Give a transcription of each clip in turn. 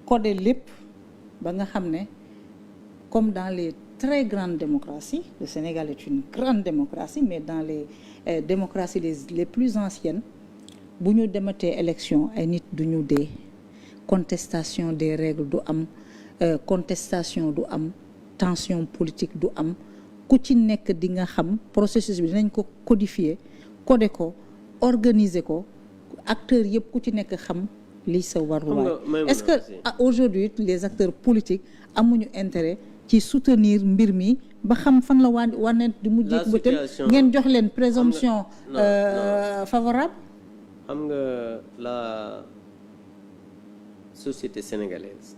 codé lépp ba nga xam ne comme dans les très grandes démocraties le Sénégal est une grande démocratie mais dans les démocraties les plus anciennes bu ñu dematee élection ay nit du ñu dee contestation des règles du am contestation du am tension politique du am ku ci nekk di nga xam processus bi dinañ ko codifier codé ko organiser ko acteurs yëpp ku ci nekk xam lii sa waruwaay est-ce que aujourd'hui les acteurs politiques amuñu intérêt ci soutenir mbir mi ba xam fan la waneet di mujjee bëtal ngeen jox leen présomption favorable. xam nga la société sénégalaise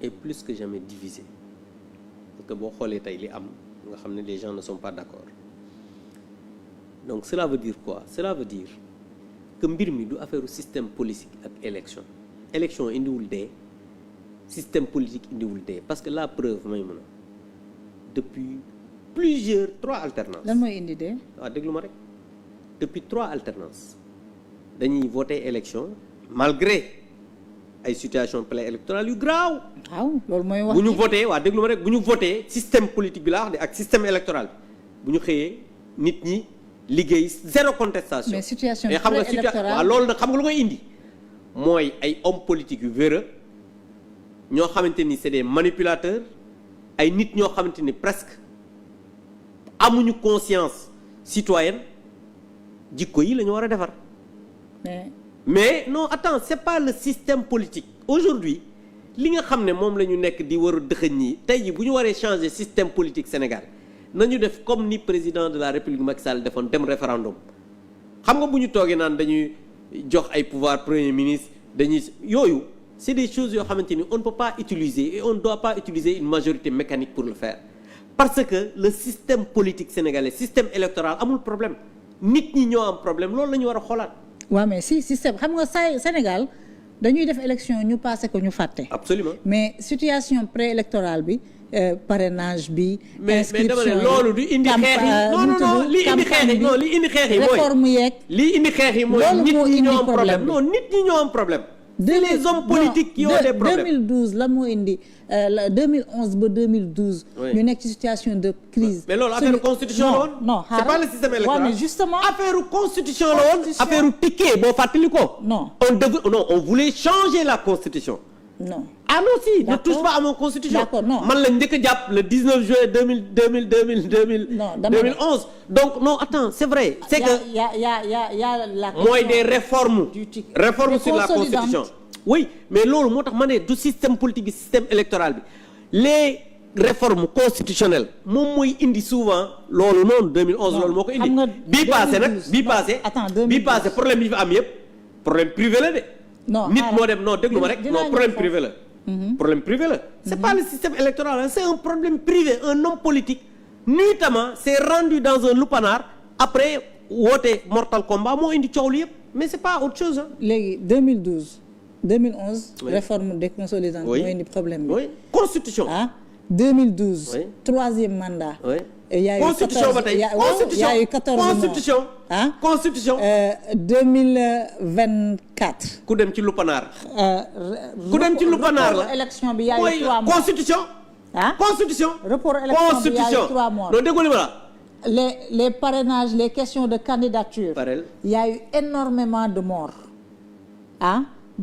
est plus que jamais divisée parce que boo xoolee tey li am nga xam ne les gens ne sont pas d'accord donc cela veut dire quoi? Cela veut dire que mbir mi du affaire système politique ak élection indiwul dee système politique indiwul dee parce que la preuve may mën a depuis trois alternances. lan mooy indi dee. waaw déglu ma rek depuis 3 alternances dañuy voter élection malgré ay situation préélectorale yu graaw. waaw loolu mooy wax bu ñu voté waaw déglu ma rek bu ñu voté système politique bi laa wax de ak système électoral bu ñu xëyee nit ñi liggéey zéro contestation. mais situation préélectorale waaw loolu nag xam nga lu koy indi mooy ay hommes politiques yu véreux ñoo xamante ni c'est des manipulateurs ay nit ñoo xamante ni presque amuñu conscience citoyenne jikko yi la ñu war a defar. mais non attends c'est pas le système politique aujourd'hui li nga xam ne moom la ñu nekk di war a dëxëñ ñi tey ji bu ñu waree changer système politique Sénégal nañu def comme ni président de la République Macky Sall defoon dem référendum xam nga bu ñu toogee naan dañuy jox ay pouvoir premier ministre dañuy yooyu c'est des choses yoo xamante ni on ne peut pas utiliser et on ne doit pas utiliser une majorité mécanique pour le faire parce que le système politique sénégalais système électoral amul problème nit ñi ñoo am problème loolu la ñu war a xoolaat. waaw mais si système xam nga Sénégal dañuy def élection ñu passé ko ñu fàtte. absolument mais situation préélectorale bi parrainage bi. inscription mais dama ne loolu du indi xeex yi non li indi xeex yi non li indi xeex yi mooy réforme yeeg. li indi xeex yi mooy nit ñi ñoo am problème non nit ñi ñoo am problème. c'est les hommes politiques qui ont des problèmes. 2012 la moo indi 2011 ba 2012. ñu nekk ci situation de crise. mais loolu affaire constitution la woon. non c'est pas le système électoral. mais justement affaire constitution la woon. affaire ticket boo fàttali ko. non on voulait changer la constitution. non ah non si ne touche pas à mon constitution. d'accord non man la njëkk a jàpp le 19 juillet 2011. donc non attends c'est vrai. c'est que y a la. mooy des réformes. réformes sur la constitution. oui mais loolu moo tax ma ne du système politique bi système électoral bi les réformes constitutionnelles moom mooy indi souvent loolu noonu 2011 loolu moo ko indi. bii passé nag bii passé problème yi fi am yëpp problème privé la de. non nit moo dem non déglu ma rek non problème privé la. problème privé la. c'est pas le système électoral c'est un problème privé un homme politique nuitamment s'est rendu dans un lupanar après woote mortal combat moo indi coow li yëpp mais c'est pas autre chose hein. léegi 2011 oui. Réforme déconsolidante oui. mooy indi problème bi. oui constitution. 2012. oui. troisième mandat. oui. y a eu constitution ba tey constitution y a eu 14 constitution. constitution. 2024. ku dem ci lupanaar. ku dem ci lupanaar la élection bi y a eu 3 mois. constitution. constitution. report élection bi y a eu 3 mois. non déggoo li ma la. les parrainages les questions de candidature. Il y a eu énormément de morts.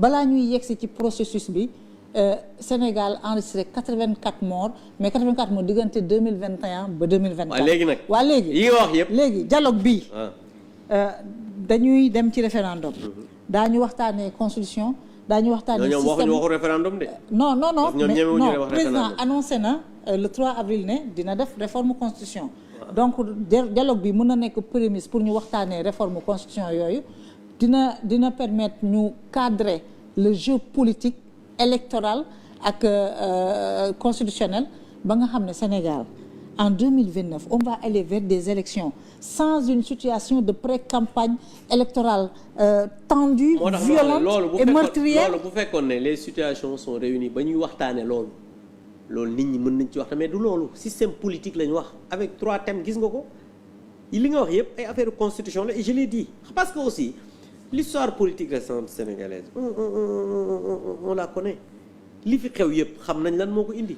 balaa ñuy yegsi ci processus bi Sénégal enregistré 84 morts mais 84 morts diggante 2021 ba 2024. waaw léegi nag. waaw léegi yi nga wax yëpp. léegi dialogue bii. dañuy dem ci référendum. daañu waxtaanee constitution daañu waxtaanee. système ñoom waxuñu waxu référendum de. non mais non wax président annoncé na le 3 avril ne dina def réforme constitution. donc dialogue bi mën na nekk prémisse pour ñu waxtaanee réforme constitution yooyu. dina permettre ñu cadrer le jeu politique électoral ak constitutionnel ba nga xam ne Sénégal en 2029 on va aller vers des élections sans une situation de pré-campagne électorale tendue, violente et meurtrière. loolu bu fekkoon ne les situations sont réunies ba ñuy waxtaane loolu nit ñi mën nañ ci wax mais du loolu système politique la ñu wax avec 3 thèmes gis nga ko li nga wax yëpp ay affaire constitution la et je l'ai dit parce que aussi l'histoire politique récente sénégalaise on la connaît li fi xew yëpp xam nañ lan moo ko indi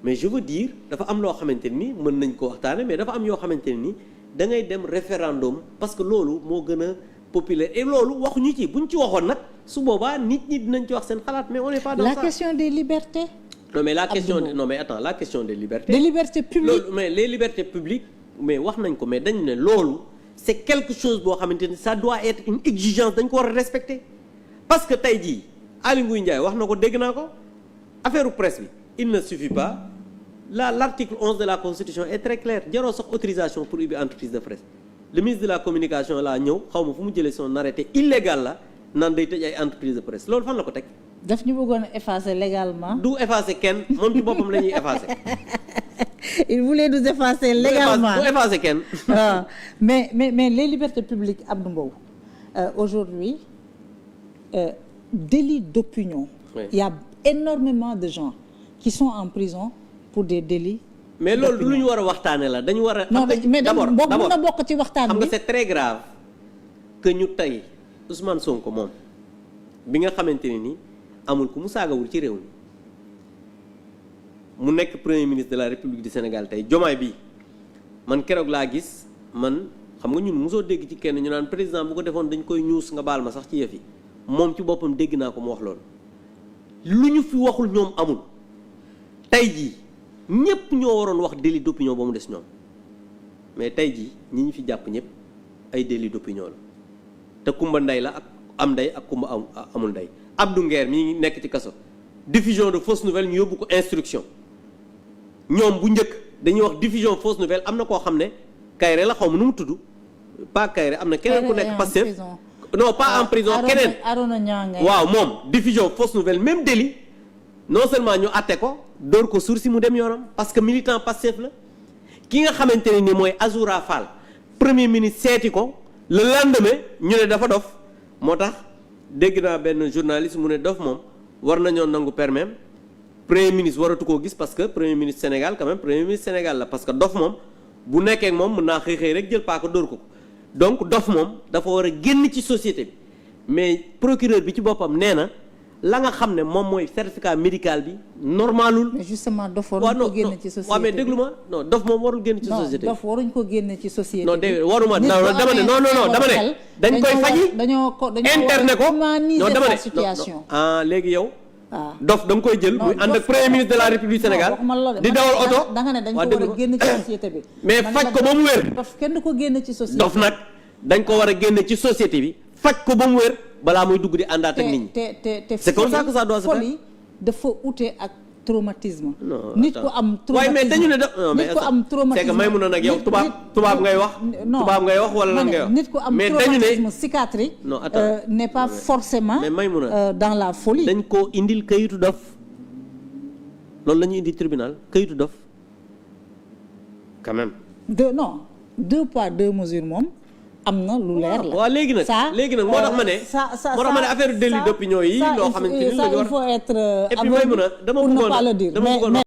mais je veux dire dafa am loo xamante ni mën nañ ko waxtaane mais dafa am yoo xamante ni da ngay dem référendum parce que loolu moo gën a populaire et loolu waxuñu ci buñ ci waxoon nag su boobaa nit ñi dinañ ci wax seen xalaat mais on n'est pas dans ça. La question des libertés. Non mais la question non mais attends la question des libertés. Des libertés publiques. loolu mais les libertés publiques mais wax nañ ko mais dañ ne loolu c'est quelque chose boo xamante ni ça doit être une exigence dañ ko war a respecter parce que tey jii Aly Ngouille Ndiaye wax na ko dégg naa ko affaire presse bi il ne suffit pas l'article 11 de la constitution est très clair jaroo sax autorisation pour ubbi entreprise de presse le ministre de la communication laa ñëw xaw ma fu mu jëlee son arrêté illégal la naan day tëj ay entreprise de presse loolu fan la ko teg. daf ñu bëggoon effacer légalement. du effacer kenn moom ci boppam la ñuy effacer. il voulait nous effacer légalement du effacer kenn. mais les libertés publiques Abdou Mbow aujourd'hui délit d'opinion. Oui. Il y a énormément de gens qui sont en prison pour des délits. mais loolu lu ñu war a waxtaane la dañu war a. non mais d'abord mën na bokk ci waxtaan bi xam nga c'est très grave que ñu tey Ousmane Sonko moom bi nga xamante ne ni amul ku mu saagawul ci réew mi mu nekk premier ministre de la République du Sénégal tey Diomaye bi man keroog laa gis man xam nga ñun mosoo dégg ci kenn ñu naan président bu ko defoon dañ koy ñuus nga baal ma sax ci yëf yi moom ci boppam dégg naa ko mu wax loolu lu ñu fi waxul ñoom amul tey jii ñëpp ñoo waroon wax délit d'opinion ba mu des ñoom mais tey jii ñi ñu fi jàpp ñëpp ay délit d'opinion la te kumba ndey la ak am ndey ak kumba amul ndey Abdou Nguer mi ngi nekk ci kaso diffusion de fausses nouvelles ñu yóbbu ko instruction ñoom bu njëkk dañuy wax diffusion fausse nouvelle am na koo xam ne Kayre la xaw ma nu mu tudd pas Kayre am na keneen ku nekk Pastef non pas en prison keneen waaw moom diffusion fausse nouvelle même délit non seulement ñu àtte ko dóor ko sursis mu dem yoonam parce que militant Pastef la ki nga xamante ne ni mooy Azoura Fall premier ministre seeti ko le lendemain ñu ne dafa dof moo tax dégg naa benn journaliste mu ne dof moom war nañoo nangu permis premier ministre waratu koo gis parce que premier ministre Sénégal quand même premier ministre Sénégal la parce que dof moom bu nekkee ak moom mën naa xëy rek jël paaka dóor ko donc dof moom dafa war a génn ci société bi mais procureur bi ci boppam nee na la nga xam ne moom mooy certificat médical bi normalul. mais justement dof waruñ ko génne ci société bi waaw mais déglu ma non dof moom warul génn ci société bi. non dof waruñ ko génne ci société bi. non dégg waruma dama ne non dama ne. dañ koy faji interne ko non dama ne situation. ah léegi yow. waaw dof da nga koy jël. muy ànd ak premier ministre de la République du Sénégal. di dawal oto da nga ne dañ ko war a génne ci société bi. mais faj ko ba mu wér. dof kenn du ko génne ci société bi. dof nag dañ ko war a génne ci société bi faj ko ba mu wér. balaa muy dugg di àndaat ak nit ñi. te c'est comme ça que ça doit se faire. folie dafa ute ak traumatisme. nit ku am traumatisme waaye mais dañu ne nit ku am traumatisme c'est que may mun a nag yow tubaab ngay wax. tubaab ngay wax wala lan ngay wax. nit ku am traumatisme psychiatrique. non attends n'est pas forcément. mais may mun a dans la folie. dañ koo indil kayitu dof loolu la ñuy indi tribunal kayitu dof quand même. deux poids deux mesures moom. am na lu leer la. waaw léegi nag moo tax ma ne. moo tax ma ne affaire délit d'opinion yi. loo xamante ni la ñu war il faut être et puis may mun a dama bëggoon